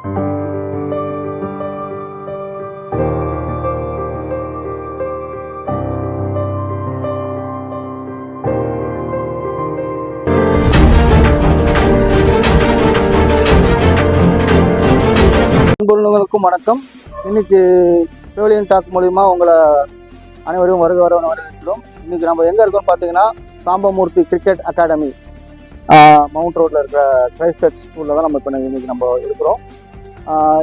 அன்புள்ளவர்களுக்கும் வணக்கம். இன்னைக்கு pavilion talk மூலிமா உங்களை அனைவரும் வரவேற்கிறோம். இன்னைக்கு நம்ம எங்கே இருக்கோம்னு பார்த்தீங்கன்னா சாம்பமூர்த்தி கிரிக்கெட் அகாடமி மவுண்ட் ரோட்டில் இருக்கிற கிரைஸ்ட் ஸ்கூலில் தான் நம்ம இப்போ இன்னைக்கு நம்ம இருக்கிறோம்.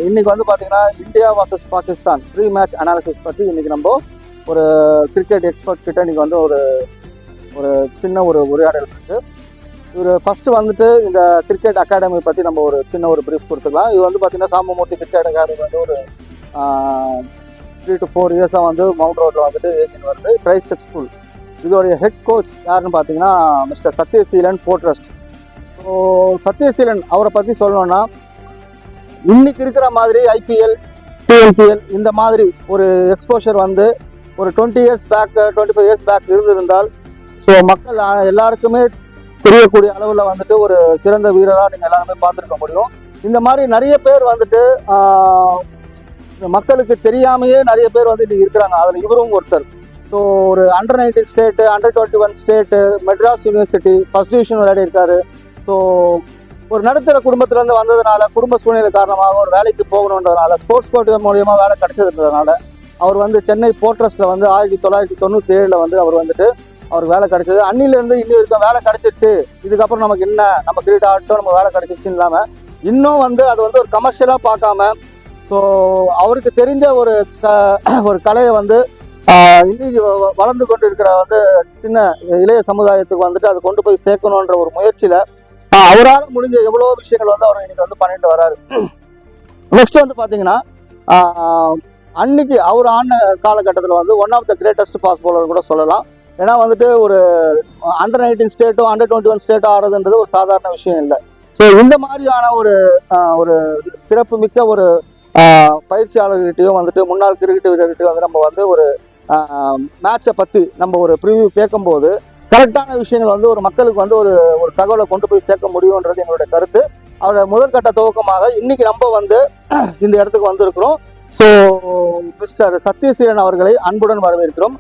இன்னைக்கு வந்து பார்த்தீங்கன்னா India vs Pakistan pre match analysis பற்றி இன்னைக்கு நம்ம ஒரு கிரிக்கெட் எக்ஸ்பர்ட் கிட்ட இன்னைக்கு வந்து ஒரு சின்ன ஒரு உரையாடல் இருக்குது. இவர் ஃபஸ்ட்டு வந்துட்டு இந்த கிரிக்கெட் அகாடமி பற்றி நம்ம ஒரு சின்ன ஒரு ப்ரீஃப் கொடுத்துக்கலாம். இது வந்து பார்த்தீங்கன்னா சாம்பமூர்த்தி கிரிக்கெட் அகாடமி வந்து ஒரு 3 to 4 இயர்ஸாக வந்து மவுண்ட் ரோட்டில் வந்துட்டு ஏஜென்ட் வருது. கிரைஸ்ட் ஸ்கூல் இதோடைய ஹெட் கோச் யாருன்னு பார்த்தீங்கன்னா மிஸ்டர் சத்யசீலன் போட்ரஸ்ட். ஸோ சத்யசீலன் அவரை பற்றி சொல்லணும்னா இன்னைக்கு இருக்கிற மாதிரி ஐபிஎல் டிஎன்பிஎல் இந்த மாதிரி ஒரு எக்ஸ்போஷர் வந்து ஒரு 20 years பேக் 25 years பேக் இருந்திருந்தால் ஸோ மக்கள் எல்லாருக்குமே தெரியக்கூடிய அளவில் வந்துட்டு ஒரு சிறந்த வீரராக நீங்கள் எல்லாருமே பார்த்துருக்க முடியும். இந்த மாதிரி நிறைய பேர் வந்துட்டு மக்களுக்கு தெரியாமையே நிறைய பேர் வந்து இன்றைக்கி இருக்கிறாங்க. அதில் இவரும் ஒருத்தர். ஸோ ஒரு under 19 state, under 21 state, Madras university first division விளையாடி இருக்காரு. ஸோ ஒரு நடுத்தர குடும்பத்திலேருந்து வந்ததுனால, குடும்ப சூழ்நிலை காரணமாக ஒரு வேலைக்கு போகணுன்றதுனால, ஸ்போர்ட்ஸ் கோட்டை மூலியமாக வேலை கிடைச்சதுன்றதுனால அவர் வந்து சென்னை போர்ட்ரஸ்ட்டில் வந்து 1997 வந்து அவர் வந்துட்டு அவருக்கு வேலை கிடைச்சது. அன்னிலேருந்து இன்னும் இருக்க வேலை கிடைச்சிருச்சு, இதுக்கப்புறம் நமக்கு என்ன, நம்ம கிரிக்கெட் ஆகட்டும் நம்ம வேலை கிடைச்சிருச்சுன்னு இல்லாமல் இன்னும் வந்து அது வந்து ஒரு கமர்ஷியலாக பார்க்காம ஸோ அவருக்கு தெரிஞ்ச ஒரு கலையை வந்து இன்னைக்கு வளர்ந்து கொண்டு இருக்கிற வந்து சின்ன இளைய சமுதாயத்துக்கு வந்துட்டு அதை கொண்டு போய் சேர்க்கணுன்ற ஒரு முயற்சியில் அவரால் முடிஞ்ச எவ்வளோ விஷயங்கள் வந்து அவர் இன்னைக்கு வந்து பண்ணிட்டு வராரு. நெக்ஸ்ட் வந்து பார்த்தீங்கன்னா அன்னைக்கு அவர் ஆன காலகட்டத்தில் வந்து one of the greatest fast bowler கூட சொல்லலாம். ஏன்னா வந்துட்டு ஒரு அண்டர் 19 ஸ்டேட்டோ அண்டர் 21 ஸ்டேட்டோ ஆடுறதுன்றது ஒரு சாதாரண விஷயம் இல்லை. ஸோ இந்த மாதிரியான ஒரு சிறப்பு மிக்க ஒரு பயிற்சியாளர்கிட்டையும் வந்துட்டு முன்னாள் கிரிக்கெட் வீரர்கிட்டையும் வந்து நம்ம வந்து ஒரு மேட்சை பற்றி நம்ம ஒரு ப்ரிவியூ கேட்கும்போது கரெக்டான விஷயங்கள் வந்து ஒரு மக்களுக்கு வந்து ஒரு தகவலை கொண்டு போய் சேர்க்க முடியுன்றது எங்களுடைய கருத்து. அவரோட முதற்கட்ட துவக்கமாக இன்னைக்கு நம்ம வந்து இந்த இடத்துக்கு வந்திருக்கிறோம். ஸோ மிஸ்டர் சத்யசீலன் அவர்களை அன்புடன் வரவேற்கிறோம்.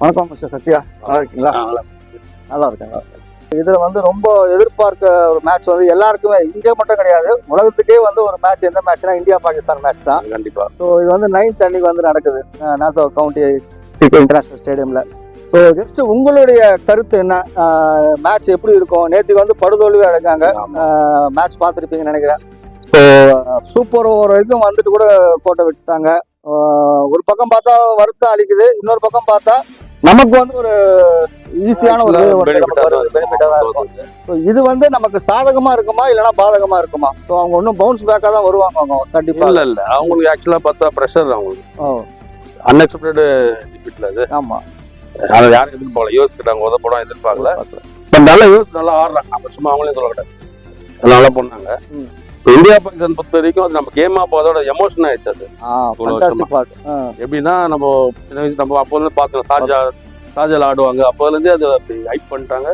வணக்கம் மிஸ்டர் சத்யா, நல்லா இருக்கீங்களா? நல்லா இருக்கேன். இதில் வந்து ரொம்ப எதிர்பார்க்க ஒரு மேட்ச் வந்து எல்லாருக்குமே, இங்கே மட்டும் கிடையாது உலகத்துக்கே வந்து ஒரு மேட்ச், எந்த மேட்ச்னா இந்தியா பாகிஸ்தான் மேட்ச் தான் கண்டிப்பாக. ஸோ இது வந்து 9th அன்னைக்கு வந்து நடக்குது Nassau County international stadium. So just உங்களுடைய கருத்து என்ன, மேட்ச் எப்படி இருக்கும்? நேற்றுக்கு வந்து படுதோல்வி அடைஞ்சாங்க, மேட்ச் பார்த்துருப்பீங்கன்னு நினைக்கிறேன். ஸோ சூப்பர் ஓவர் வரைக்கும் வந்துட்டு கூட கோட்டை விட்டுட்டாங்க. ஒரு பக்கம் பார்த்தா வருத்தம் அளிக்குது, இன்னொரு பக்கம் பார்த்தா நமக்கு வந்து ஒரு ஈஸியான ஒரு பெனிஃபிட்டாக தான் இருக்கும். ஸோ இது வந்து நமக்கு சாதகமா இருக்குமா இல்லைன்னா பாதகமா இருக்குமா? ஸோ அவங்க ஒன்றும் பவுன்ஸ் பேக்காக தான் வருவாங்க அவங்க கண்டிப்பா. இல்லை அவங்களுக்கு ஆக்சுவலாக பார்த்தா ப்ரெஷர், அவங்களுக்கு அன்எக்ஸ்பெக்டட் டிஃபிட்ல அது. ஆமா, அதை யாரும் எதிர்பார்க்கல, யூஎஸ் கிட்ட அவங்க உதப்படம் எதிர்பார்க்கல. பட் நல்லா யூஎஸ் நல்லா ஆடுறாங்க, நம்ம சும்மா அவங்களே சொல்ல கிடையாது, நல்லா பண்ணாங்க. இந்தியா பாகிஸ்தான் பொறுத்த வரைக்கும் அது நம்ம கேமா போதோட எமோஷன் ஆயிடுச்சு. அது எப்படின்னா நம்ம அப்போ வந்து பார்த்தோம் சார்ஜால ஆடுவாங்க, அப்போதுலேருந்தே அது அப்படி ஹைப் பண்ணிட்டாங்க.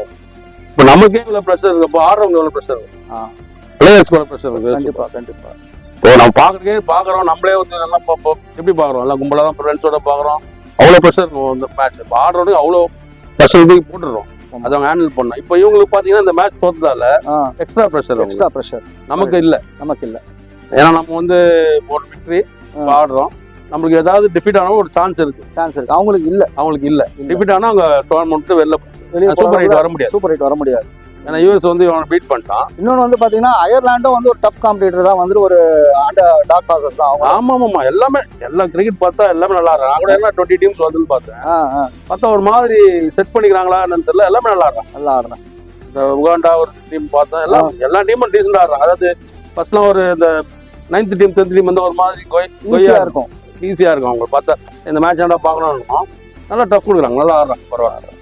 இப்போ நம்ம கேம்ல ப்ரெஷர் இருக்கு, இப்போ ஆடுறவங்க எவ்வளோ ப்ரெஷர் இருக்கு, பிளேயர்ஸ்க்கு எவ்வளோ ப்ரெஷர் இருக்கு. கண்டிப்பா கண்டிப்பா. இப்போ நம்ம பார்க்குறோம் நம்மளே வந்து நல்லா பார்ப்போம், எப்படி பார்க்குறோம், எல்லாம் கும்பலாக தான் ஃப்ரெண்ட்ஸோட பார்க்குறோம், அவ்வளோ ப்ரெஷர் இருக்கும் இந்த மேட்ச். இப்போ ஆடுறவங்க அவ்வளோ ப்ரெஷர் போட்டுடுறோம், அதை அவங்க ஹேண்டில் பண்ணோம். இப்போ இவங்களுக்கு பாத்தீங்கன்னா இந்த மேட்ச் தோத்ததால எக்ஸ்ட்ரா ப்ரெஷர் நமக்கு இல்ல. ஏன்னா நம்ம வந்து ஒரு விக்டரி ஆடுறோம், நம்மளுக்கு ஏதாவது டிஃபீட் ஆனா ஒரு சான்ஸ் இருக்கு. அவங்களுக்கு இல்ல டிஃபீட் ஆனா அவங்க டோர்னமெண்ட் வெளியே சூப்பர் ஹிட் வர முடியாது. ஏன்னா யூஎஸ் வந்து இவனை பீட் பண்ணிட்டான். இன்னொன்று வந்து பாத்தீங்கன்னா அயர்லாண்டும் வந்து ஒரு டஃப் காம்படிட்டர் தான், வந்து ஒரு டாக் ஹார்சஸ் தான். ஆமா எல்லாமே எல்லா கிரிக்கெட் பார்த்தா எல்லாமே நல்லா ஆடுறாங்க. அவங்க என்ன 20 டீம்ஸ் வந்து பார்த்தா ஒரு மாதிரி செட் பண்ணிக்கிறாங்களா என்னன்னு தெரியல, எல்லாமே நல்லா ஆடுறாங்க. இந்த உகாண்டா ஒரு டீம் பார்த்தா எல்லா டீமும் டீசெண்டா ஆடுறாங்க. அதாவது ஃபர்ஸ்ட்லாம் ஒரு இந்த 9th டீம் 10th டீம் வந்து ஒரு மாதிரி ஈஸியா இருக்கும் அவங்க பார்த்தா. இந்த மேட்ச் ஆண்டா பார்க்கணும், நல்லா டஃப் கொடுக்குறாங்க, நல்லா ஆடுறாங்க, பரவாயில்ல.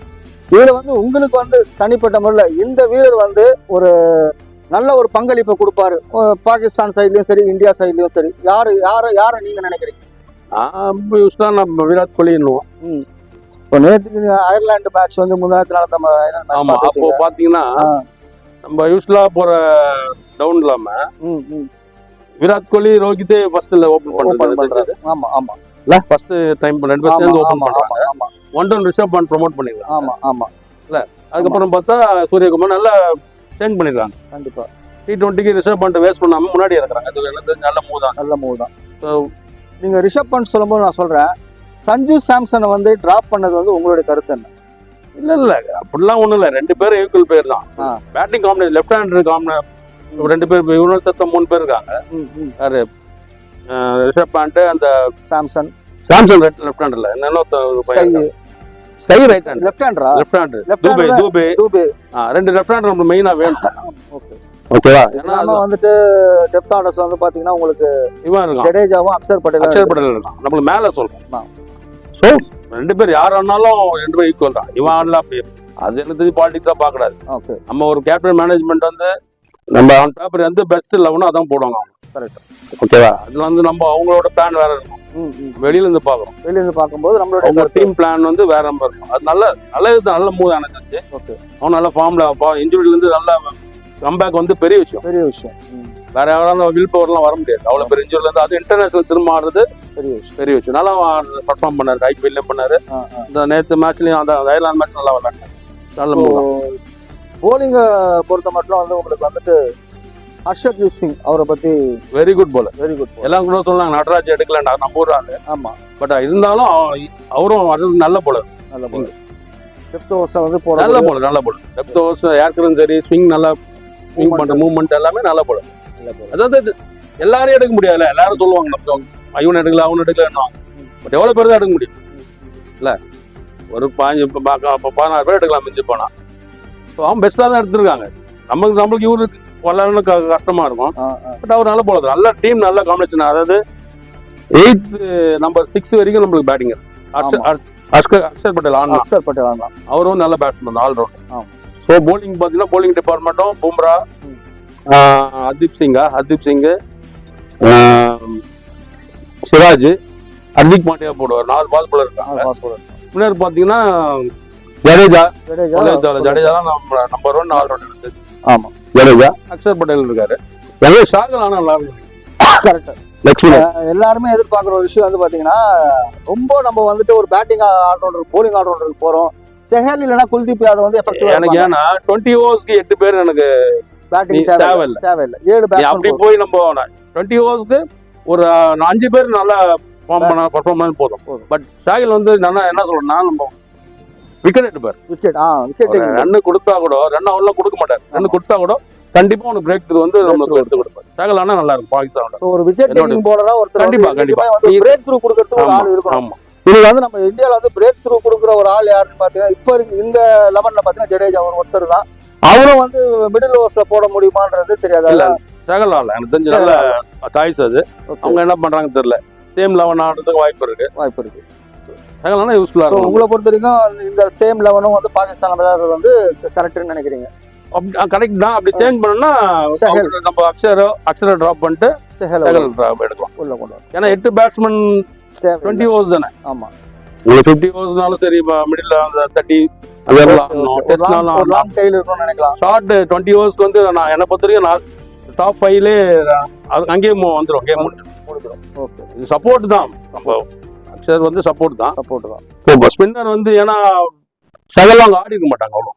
இதுல வந்து உங்களுக்கு வந்து தனிப்பட்ட முறையில் இந்த வீரர் வந்து ஒரு நல்ல ஒரு பங்களிப்பை கொடுப்பாரு, பாகிஸ்தான் சைட்லயும் சரி இந்தியா சைட்லயும் சரி, யாரை நீங்க நினைக்கிறீங்க? நம்ம விராட் கோலி என்னுவோம். ஸோ நேற்றுக்கு அயர்லாந்து மேட்ச் வந்து முன்னாடி நடந்த ஆமா அப்போ பாத்தீங்கன்னா நம்ம யூஸ்வலா போற டவுன் இல்லாம விராட் கோலி ரோஹித் ஃபர்ஸ்ட்ல ஓபன் பண்றாங்க. ஆமா ஆமா இல்ல ஃபர்ஸ்ட் டைம் ரெண்டு பேரும் சேர்ந்து ஓபன் பண்றாங்க. ஆமா one down Rishabh Pant promote பண்ணிருக்காங்க. ஆமா ஆமா இல்ல அதுக்கப்புறம் பார்த்தா சூரியகுமார் நல்லா சேஞ்ச் பண்ணிருக்காங்க. கண்டிப்பா T20க்கு ரிஷப் பண்ட் வேஸ்ட் பண்ணாம முன்னாடி இறக்குறாங்க. அது எனக்கு நல்ல மூவ் தான். நல்ல மூவ் தான். நீங்க ரிஷப் பண்ட் சொல்லும்போது நான் சொல்றேன், சஞ்சு சாம்சனை வந்து டிராப் பண்ணது வந்து உங்களுடைய கருத்து என்ன? இல்ல அப்படிலாம் ஒண்ணும் இல்ல, ரெண்டு பேரும் ஈக்குவல் பேர் தான். Batting combination left hander combination ரெண்டு பேர் இவனோட சேர்த்த 3 பேர் இருக்காங்க. யாரு ரிஷப் பண்ட் அந்த சாம்சன் லெஃப்ட் ஹேண்டர்ல என்னன்னா SKY right hander left hander Dube ரெண்டு லெஃப்ட் ஹேண்டர் நம்ம மெயினா வேணும். ஓகேவா? ஏன்னா வந்துட்டு டெப்த் ஆர்டர்ஸ் வந்து பாத்தீங்கன்னா உங்களுக்கு இவன் இருக்கான், ஜடேஜாவும் அக்ஷர் பட்டேல் இருக்கான். நம்மளுக்கு மேல சொல்றோம். சோ ரெண்டு பேர் யார் ஆனாலும் ரெண்டு பேரும் ஈக்குவல் தான். இவன் ஆடலாம் அப்படி அது எனக்கு பாலிடிக்ஸா பாக்கூடாது. நம்ம ஒரு கேப்டன் மேனேஜ்மெண்ட் வந்து நம்ம அவன் பேப்பர் வந்து பெஸ்ட் 11 அதான் போடுவாங்க. கரெக்ட். ஓகேவா? அதுல வந்து நம்ம அவங்களோட பிளான் வேற இருக்கும். வெளியில இருந்து பாக்குறோம். வெளியில இருந்து பார்க்கும்போது நம்மளோட டீம் பிளான் வந்து வேற மாதிரி இருக்கும். அது நல்ல மூவ் ஆனது. ஓகே, அவன் நல்ல ஃபார்ம்ல இன்ஜுரில இருந்து நல்ல கம்பேக் வந்து பெரிய விஷயம். வேற யாராவது வில் பவர்லாம் வர முடியாது. அவ்வளவு பெரிய இன்ஜுரில இருந்து அது இன்டர்நேஷனல் திரும்ப ஆடுறது பெரிய விஷயம். நல்லா பர்ஃபார்ம் பண்ணாரு, ஐபிஎல்ல பண்ணாரு. இந்த நேற்று மேட்ச்லயும் அந்த அயர்லாந்து மேட்ச் நல்லா விளையாண்டாரு. நல்ல மூவ். போலிங்க பொறுத்த மட்டும் வந்து உங்களுக்கு வந்துட்டு ஹர்ஷத்வீப் சிங் அவரை பத்தி வெரி குட் போலர். எல்லாம் கூட சொன்னாங்க நடராஜ் எடுக்கலண்டா நம்ம ஊர் ஆளு. ஆமா, பட் இருந்தாலும் அவரும் நல்ல போலர். டெப்த் ஓவர்ஸ் வந்து போட நல்ல போலர். டெப்த் ஓவர்ஸ் ஏற்கனவே சரி, ஸ்விங் நல்லா ஸ்விங் பண்ற மூவ்மெண்ட் எல்லாமே நல்ல போலர். அதாவது எல்லாரையும் எடுக்க முடியாதுல்ல. எல்லாரும் சொல்லுவாங்க நம்ம இவன் எடுக்கல அவன் எடுக்கல, பட் எவ்வளவு பேர் தான் எடுக்க முடியும் இல்ல? ஒரு 16 பேர் எடுக்கலாம் மிஞ்சி போனா. அவன் பெஸ்டா தான் எடுத்திருக்காங்க. நம்மளுக்கு இவருக்கு விளையாடணும் கஷ்டமா இருக்கும். பட் அவர் நல்ல போலர். நல்ல டீம், நல்ல காம்பினேஷன். அதாவது 8th நம்பர் 6 வரைக்கும் நம்மளுக்கு பேட்டிங் அக்ஷர் பட்டேல் ஆடலாம். அவரும் நல்ல பேட்ஸ்மேன், ஆல்ரவுண்டர். ஸோ போலிங் பார்த்தீங்கன்னா போலிங் டிபார்ட்மெண்ட்டும் பும்ரா, ஹர்தீப் சிங், சிராஜ், ஹர்திக் பாண்டியா போடுவார். 4 பால் போலர் இருக்காங்க. முன்னாடி பார்த்தீங்கன்னா ஜடேஜா தான் நம்பர் 1 ஆல்ரவுண்டர். ஆமா, ஜடேஜா, அக்ஷர் பட்டேல் இருக்காரு. ஷாகல் ஆனா நல்லா இருக்கு. கரெக்டா. எல்லாருமே எதிர்பார்க்குற ஒரு விஷயம் வந்து பாத்தீங்கன்னா, ரொம்ப நம்ம வந்துட்டு ஒரு பேட்டிங் ஆல்ரவுண்டர் போலிங் ஆல்ரவுண்டருக்கு போறோம். செஹல் இல்லைன்னா குல்தீப் யாதவ் வந்து எனக்கு ஏன்னா 20 ஓவர்ஸ்க்கு 8 பேர் எனக்கு பேட்டிங் தேவையில்லை. 7 பேர் அப்படி போய் நம்ம 20 ஓவர்ஸ்க்கு ஒரு 5 பேர் நல்லா பர்ஃபார்ம் பண்ண போதும். பட் ஷாகில் வந்து என்ன சொல்லணும்னா, நம்ம விக்கெட் எடுப்பார். ரன் கொடுத்தா கூட ரன் அவுட்லாம் கொடுக்க மாட்டார். ரன் கொடுத்தா கூட கண்டிப்பா உனக்கு பிரேக் த்ரூ வந்து நமக்கு எடுத்து கொடுப்பார். ஷாகில் ஆனா நல்லா இருக்கும் பாகிஸ்தானோட. ஒரு விக்கெட் டேக்கிங் பவுலரா ஒருத்தர் கண்டிப்பா பிரேக் த்ரூ கொடுக்கிறதுக்கு ஒரு ஆள் இருக்கணும். ஆமா, இது வந்து நம்ம இந்தியாவில் வந்து பிரேக் த்ரூ கொடுக்குற ஒரு ஆள் யாருன்னு பாத்தீங்கன்னா, இப்ப இருக்கு இந்த 11ல பாத்தீங்கன்னா ஜடேஜா ஒருத்தர் தான். அவரும் வந்து மிடில் ஓவர்ஸ்ல போட முடியுமான்றது தெரியாது. ஷாகில் ஆடல எனக்கு தெரிஞ்ச நல்ல சாய்ஸ் அது. அவங்க என்ன பண்றாங்க தெரியல. சேம் 11 ஆடுறதுக்கு வாய்ப்பு இருக்கு. ஷாகில் யூஸ்ஃபுல்லா இருக்கும். உங்களை பொறுத்த வரைக்கும் இந்த சேம் 11 வந்து பாகிஸ்தான் விளையாடுறது வந்து கரெக்ட்னு நினைக்கிறீங்க? கரெக்ட் தான். அப்படி சேஞ்ச் பண்ணோம்னா நம்ம அக்ஷரை டிராப் பண்ணிட்டு எடுக்கலாம் உள்ள கொண்டு. ஏன்னா 8 பேட்ஸ்மேன் 20 ஓவர்ஸ் தானே. ஆமா, உங்களுக்கு 50 ஓவர்ஸ்னாலும் சரி, மிடில் அந்த 30 லாங் டைல் இருக்கும்னு நினைக்கலாம். ஷார்ட் 20 ஓவர்ஸ்க்கு வந்து நான் என்ன பொறுத்த வரைக்கும் டாப் 5லே அங்கேயும் வந்துடும், கேம் முடிஞ்சிடும். ஓகே, இது சப்போர்ட் தான். நம்ம அக்ஷர் வந்து சப்போர்ட் தான். இப்போ ஸ்பின்னர் வந்து ஏன்னா ஷகல் அங்கே ஆடி இருக்க மாட்டாங்க அவ்வளோ.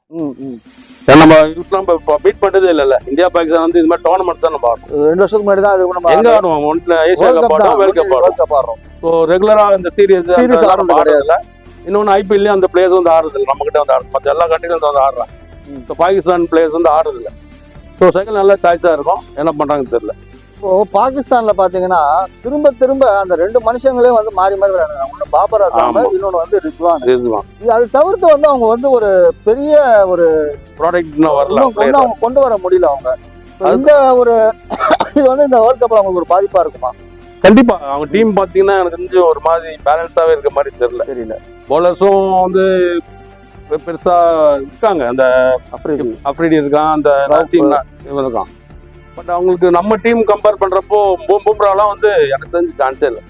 நம்ம யூஸ்லாம் பீட் பண்றதே இல்ல. இந்தியா பாகிஸ்தான் வந்து இது மாதிரி டோர்னமெண்ட் தான் நம்ம ஆடுறோம். 2 வருஷத்துக்கு முன்னாடி தான் அது எங்க ஆடுவோம். ஒன்ல ஏசியா கப் ஆடுறோம், வேர்ல்ட் கப் ஆடுறோம். ஸோ ரெகுலரா இந்த சீரிஸ் ஆடுறது. இன்னொன்னு ஐபிஎல்லையும் அந்த பிளேயர்ஸ் வந்து ஆடுறது இல்லை. நம்ம கிட்ட வந்து ஆடுறது மற்ற எல்லா கண்ட்ரிலும் வந்து ஆடுறாங்க. ஸோ பாகிஸ்தான் பிளேயர்ஸ் வந்து ஆடுறது இல்லை. ஸோ ஷகல் நல்ல சாய்ஸா இருக்கும். என்ன பண்றாங்கன்னு தெரியல. இப்போ பாகிஸ்தான்ல பாத்தீங்கன்னா திரும்ப அந்த 2 மனுஷங்களே வந்து மாறி விளையாடுறாங்க. ஒண்ணு பாபர் அசாம், இன்னொன்னு வந்து ரிஸ்வான். அது தவிர்த்து வந்து அவங்க வந்து ஒரு பெரிய ஒரு ப்ராடக்ட் அவங்க கொண்டு வர முடியல. அவங்க இந்த ஒரு இது வந்து இந்த வேர்ல்ட் கப்ல அவங்களுக்கு ஒரு பாதிப்பா இருக்குமா? கண்டிப்பா. அவங்க டீம் பாத்தீங்கன்னா எனக்கு தெரிஞ்சு ஒரு மாதிரி பேலன்ஸாவே இருக்க மாதிரி தெரியல. பவுலர்ஸும் வந்து பெருசா இருக்காங்க. அந்த அப்ரீடி இருக்கான், அந்த இருக்கான். பட் அவங்களுக்கு நம்ம டீம் கம்பேர் பண்றப்போ பும்ராலாம் வந்து எனக்கு தெரிஞ்சு சான்ஸே இல்லை.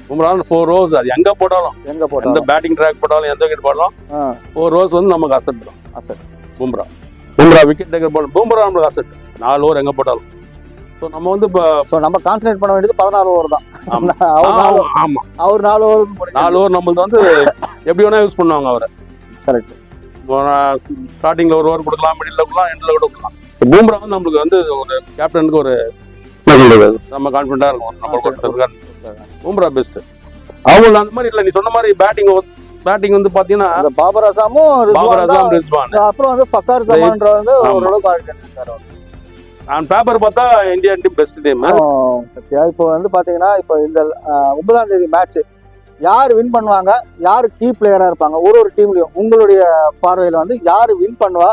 பும்ரா 4 ஓவர்ஸ் அது எங்க போட்டாலும் எந்த பேட்டிங் ட்ராக் போட்டாலும் எந்த விக்கெட் போட்டாலும் 4 ஓவர்ஸ் வந்து நமக்கு அசெட் தான். அசெட் பும்ரா விக்கெட் டேக்கர் போடணும். பும்ரா நம்மளுக்கு அசெட் 4 ஓவர் எங்க போட்டாலும். ஸோ நம்ம வந்து இப்போ நம்ம கான்சன்ட்ரேட் பண்ண வேண்டியது 16 ஓவர் தான். ஆமா அவர் 4 ஓவர் 4 ஓவர் நம்மளுக்கு வந்து எப்படி வேணா யூஸ் பண்ணுவாங்க அவரை. கரெக்ட். ஸ்டார்டிங்ல ஒரு ஓவர் கொடுக்கலாம், மிடில் கொடுக்கலாம், எண்ட்ல கொடுக்கலாம். பும்ரா வந்து நம்மளுக்கு வந்து ஒரு கேப்டனுக்கு ஒரு நம்ம கான்ஃபிடண்டா இருக்கும். நம்ம பும்ரா பெஸ்ட். அவங்க அந்த மாதிரி இல்ல, நீ சொன்ன மாதிரி பேட்டிங் வந்து பாத்தீங்கன்னா பாபர் அசாமும் ரிஸ்வான், அப்புறம் வந்து ஃபக்கர் ஜமான்ற வந்து ஓரளவுக்கு ஆடிட்டு இருக்காரு. நான் பேப்பர் பார்த்தா Indian team best team. Sathya இப்போ வந்து பாத்தீங்கன்னா இப்போ இந்த 9ஆம் தேதி மேட்ச் யார் வின் பண்ணுவாங்க, யார் கீ பிளேயரா இருப்பாங்க ஒரு டீம்லயும் உங்களுடைய பார்வையில வந்து யார் வின் பண்ணுவா?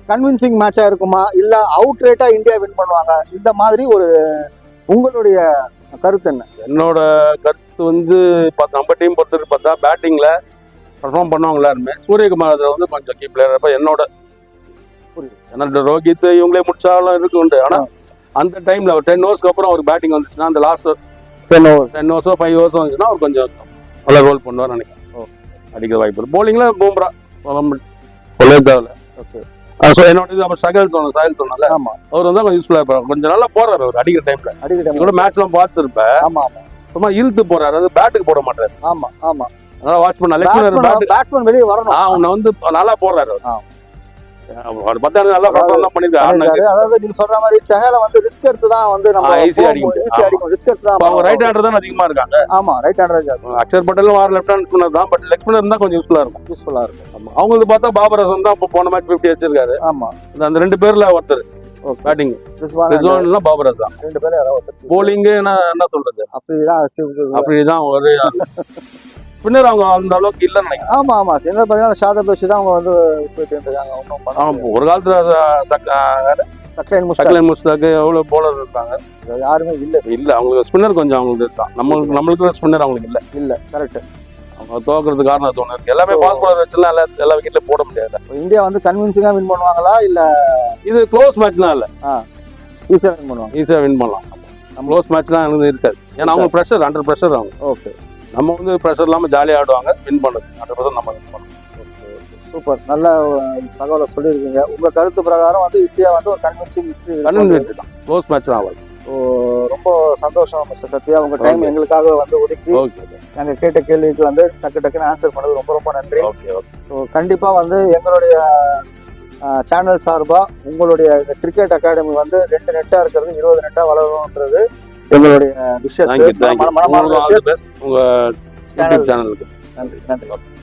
கன்வின்சிங் மேட்சா இருக்குமா, இல்ல அவுட் ரேட்டா இந்தியா வின் பண்ணுவாங்க? இந்த மாதிரி ஒரு உங்களுடைய கருத்து என்ன? என்னோட கருத்து வந்து நம்ம டீம் பொறுத்தவரை பார்த்தா பேட்டிங்ல பர்ஃபார்ம் பண்ணுவாங்க எல்லாருமே. சூரியகுமார் வந்து கொஞ்சம் கீ பிளேயர் இருப்பா என்னோட. ஏன்னா ரோஹித் இவங்களே முடிச்சாலும் இருக்கு உண்டு. ஆனா அந்த டைம்ல 10 ஓவர்ஸ்க்கு அப்புறம் ஒரு பேட்டிங் வந்துச்சுன்னா அந்த லாஸ்ட் 10 ஓவர்ஸோ 5 ஓவர்ஸோ வந்துச்சுன்னா அவர் கொஞ்சம் நல்லா ரோல் பண்ணுவார் நினைக்கிறேன். அடிக்கிற வாய்ப்பு இருக்கு. போலிங்ல பும்ரா தேவையில்ல. என்னோட இது அப்புறம் சாயல் சொன்னால அவர் வந்து கொஞ்சம் யூஸ்ஃபுல்லா இருப்பாரு. கொஞ்சம் நல்லா போறாரு அவர் அடிக்கிற டைம்ல. கூட மேட்ச் எல்லாம் பார்த்துருப்பேன். சும்மா இழுத்து போறாரு, அது பேட்டுக்கு போட மாட்டாரு. அதனால வாட்ச் பண்ண வெளியே வரணும். அவனை வந்து நல்லா போடுறாரு. அவர் பார்த்தா நல்லா பர்ஃபார்ம் தான் பண்ணிருக்காரு. அதாவது நீங்க சொல்ற மாதிரி செஹல வந்து ரிஸ்க் எடுத்து தான் வந்து நம்ம ஈஸியா அடிக்கும். ரிஸ்க் எடுத்து தான். அவங்க ரைட் ஹேண்டர் தான் அதிகமா இருக்காங்க. ஆமா, ரைட் ஹேண்டர் ஜாஸ்தி. அக்ஷர் பட்டேலும் லெஃப்ட் ஹேண்ட் ஸ்பின்னர் தான். பட் லெக் ஸ்பின்னர் இருந்தா கொஞ்சம் யூஸ்ஃபுல்லா இருக்கும். அவங்களுக்கு பார்த்தா பாபர் அசம் தான் போன மேட்ச் 50 வச்சிருக்காரு. ஆமா, அந்த 2 பேர்ல ஒருத்தர் பேட்டிங் ரிஸ்வான் பாபர் அசம் 2 பேர்ல யாராவது ஒருத்தர். போலிங் என்ன சொல்றது அப்படிதான் ஒரு பின்னர் அவங்க அந்த அளவுக்கு இல்லைன்னு நினைக்கிறேன். ஆமா என்ன பார்த்தீங்கன்னா ஷார்ட் பேசி தான் அவங்க வந்து போயிட்டு இருக்காங்க. ஒரு காலத்துல சக்லைன் முஸ்தாக் எவ்வளவு போலர் இருக்காங்க, யாருமே இல்ல அவங்களுக்கு ஸ்பின்னர் கொஞ்சம் அவங்களுக்கு இருக்கான். நம்மளுக்கு ஸ்பின்னர் அவங்களுக்கு இல்ல. கரெக்ட். அவங்க தோக்குறதுக்கு காரணம் தோணு இருக்கு. எல்லாமே பாஸ் போலர் வச்சுலாம் எல்லா விக்கெட்லயும் போட முடியாது. இந்தியா வந்து கன்வின்சிங்கா வின் பண்ணுவாங்களா, இல்ல இது க்ளோஸ் மேட்ச்லாம் இல்ல ஈஸியா வின் பண்ணலாம். க்ளோஸ் மேட்ச்லாம் இருக்காது. ஏன்னா அவங்க ப்ரெஷர் அண்டர் ப்ரெஷர் அவங்க. ஓகே, நம்ம வந்து ப்ரெஷர் இல்லாமல் ஜாலியாக ஆடுவாங்க. வின் பண்ணுறது 100% நம்ம வின் பண்ணணும். சூப்பர், நல்ல தகவலை சொல்லியிருக்கீங்க. உங்கள் கருத்து பிரகாரம் வந்து இந்தியா வந்து ஒரு கன்வின்சிங் தான். க்ளோஸ் மேட்ச் தான் ஆகும். ரொம்ப சந்தோஷம் மிஸ்டர் சத்யா. உங்கள் டைம் எங்களுக்காக வந்து ஒதுக்கி நாங்கள் கேட்ட கேள்விக்கு வந்து டக்குன்னு ஆன்சர் பண்ணது ரொம்ப நன்றி. ஸோ கண்டிப்பாக வந்து எங்களுடைய சேனல் சார்பாக உங்களுடைய இந்த கிரிக்கெட் அகாடமி வந்து 2 நெட்டாக இருக்கிறது 20 நெட்டாக வளரணுன்றது எங்களுடைய விஷயம். உங்க யூடியூப் சேனலுக்கு நன்றி.